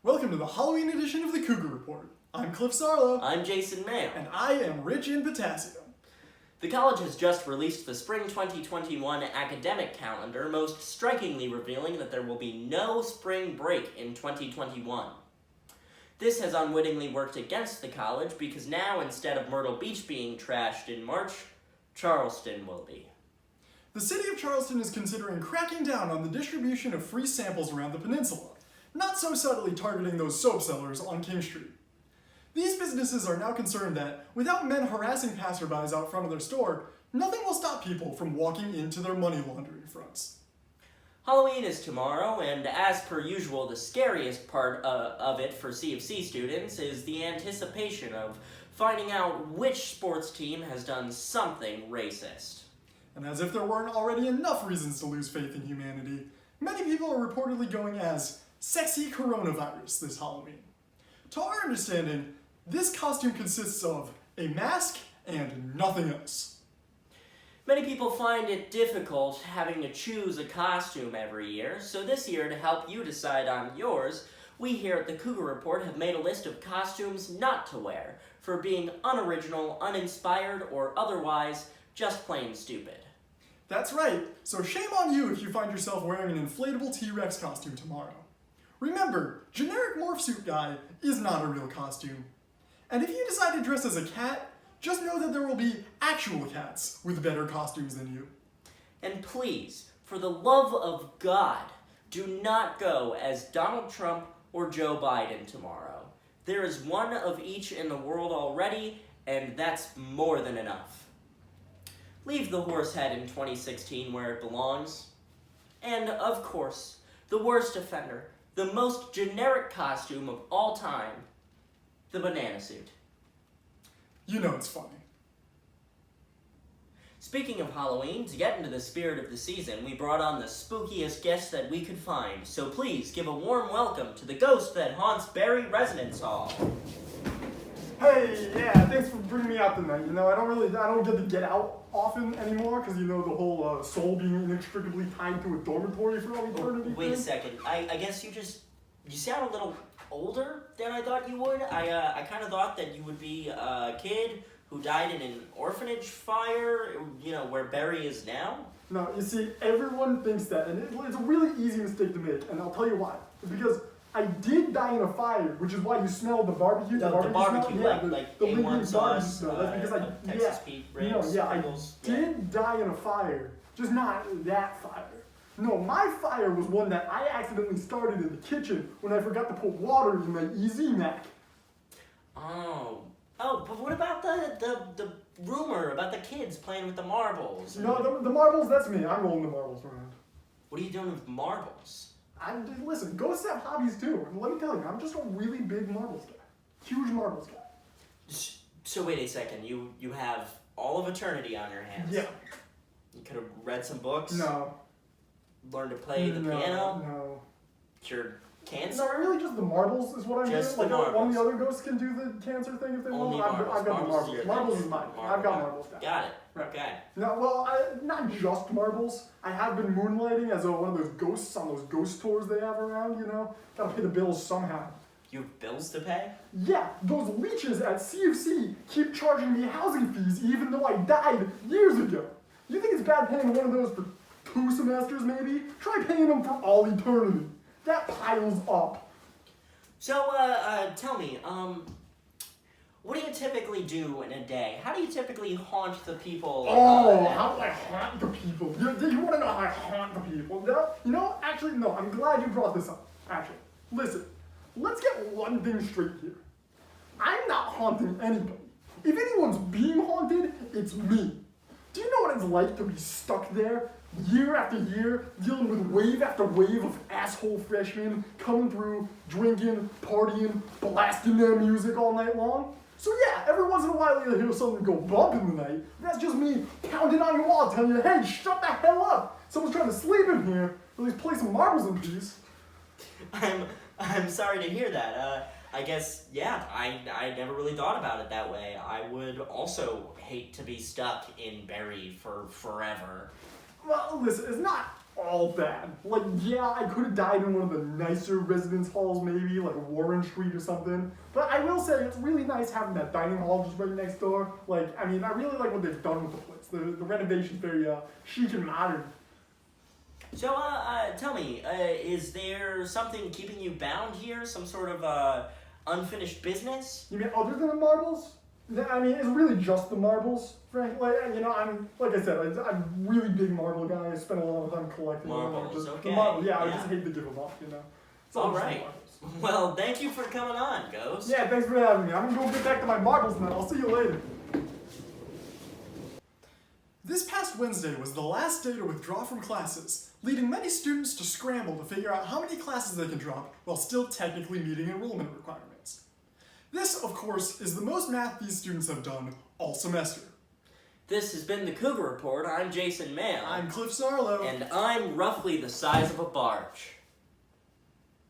Welcome to the Halloween edition of the Cougar Report. I'm Cliff Sarlo. I'm Jason Mayo. And I am rich in potassium. The college has just released the Spring 2021 academic calendar, most strikingly revealing that there will be no spring break in 2021. This has unwittingly worked against the college because now, instead of Myrtle Beach being trashed in March, Charleston will be. The city of Charleston is considering cracking down on the distribution of free samples around the peninsula, not so subtly targeting those soap sellers on King Street. These businesses are now concerned that, without men harassing passerbys out front of their store, nothing will stop people from walking into their money laundering fronts. Halloween is tomorrow, and as per usual, the scariest part of it for C of C students is the anticipation of finding out which sports team has done something racist. And as if there weren't already enough reasons to lose faith in humanity, many people are reportedly going as sexy coronavirus this Halloween. To our understanding, this costume consists of a mask and nothing else. Many people find it difficult having to choose a costume every year, so this year, to help you decide on yours, we here at the Cougar Report have made a list of costumes not to wear for being unoriginal, uninspired, or otherwise just plain stupid. That's right, so shame on you if you find yourself wearing an inflatable T-Rex costume tomorrow. Remember, generic morph suit guy is not a real costume. And if you decide to dress as a cat, just know that there will be actual cats with better costumes than you. And please, for the love of God, do not go as Donald Trump or Joe Biden tomorrow. There is one of each in the world already, and that's more than enough. Leave the horse head in 2016 where it belongs. And, of course, the worst offender, the most generic costume of all time, the banana suit. You know it's funny. Speaking of Halloween, to get into the spirit of the season, we brought on the spookiest guest that we could find, so please give a warm welcome to the ghost that haunts Barry Residence Hall. Hey, yeah, thanks for bringing me out tonight. You know, I don't get to get out often anymore because, you know, the whole soul being inextricably tied to a dormitory for all eternity. Wait a second. I guess you sound a little older than I thought you would. I kind of thought that you would be a kid who died in an orphanage fire, you know, where Barry is now. No, you see, everyone thinks that, and it's a really easy mistake to make, and I'll tell you why. It's because I did die in a fire, which is why you smell the barbecue. The barbecue, smell? like the A1 barbecue sauce, smell. That's because Texas Pete ribs, I pickles. did die in a fire, just not that fire. No, my fire was one that I accidentally started in the kitchen when I forgot to put water in my EZ Mac. Oh, but what about the rumor about the kids playing with the marbles? No, the marbles, that's me. I'm rolling the marbles around. What are you doing with marbles? Listen, ghosts have hobbies too. And let me tell you, I'm just a really big marbles guy. Huge marbles guy. So wait a second, you have all of eternity on your hands. Yeah. You could have read some books. No. Learned to play the piano. No. Cured cancer. No, really just the marbles is what I'm Just doing. the Like one of the marbles. other ghosts can do the cancer thing if they Only want. marbles. I've got the marbles. Your Marbles thing. is mine. Marble. I've got marbles down. Got it. Right. Okay. No, well, not just marbles. I have been moonlighting as one of those ghosts on those ghost tours they have around, you know? Gotta pay the bills somehow. You have bills to pay? Yeah, those leeches at C of C keep charging me housing fees even though I died years ago. You think it's bad paying one of those for 2 semesters maybe? Try paying them for all eternity. That piles up. So, tell me, what do you typically do in a day? How do you typically haunt the people? How do I haunt the people? You want to know how I haunt the people? No, actually, no, I'm glad you brought this up. Actually, listen, let's get one thing straight here. I'm not haunting anybody. If anyone's being haunted, it's me. Do you know what it's like to be stuck there year after year, dealing with wave after wave of asshole freshmen coming through, drinking, partying, blasting their music all night long? So yeah, every once in a while you'll hear something go bump in the night. That's just me pounding on your wall telling you, hey, shut the hell up. Someone's trying to sleep in here. At least play some marbles in peace. I'm sorry to hear that. I guess, yeah, I never really thought about it that way. I would also hate to be stuck in Barry for forever. Well, listen, it's not all bad. Like, yeah, I could have died in one of the nicer residence halls, maybe, like Warren Street or something. But I will say, it's really nice having that dining hall just right next door. Like, I mean, I really like what they've done with the place. The renovation's very chic and modern. So, tell me, is there something keeping you bound here? Some sort of, unfinished business? You mean other than the marbles? I mean, it's really just the marbles, Frank. Like, you know, I'm I said, I'm a really big marble guy. I spend a lot of time collecting Marbles, them. okay. The marble, yeah, I Yeah. just hate to give them up, you know. It's All just right. marbles. Well, thank you for coming on, Ghost. Yeah, thanks for having me. I'm gonna go get back to my marbles now. I'll see you later. This past Wednesday was the last day to withdraw from classes, leading many students to scramble to figure out how many classes they can drop while still technically meeting enrollment requirements. This, of course, is the most math these students have done all semester. This has been the Cougar Report. I'm Jason Mail. I'm Cliff Sarlo. And I'm roughly the size of a barge.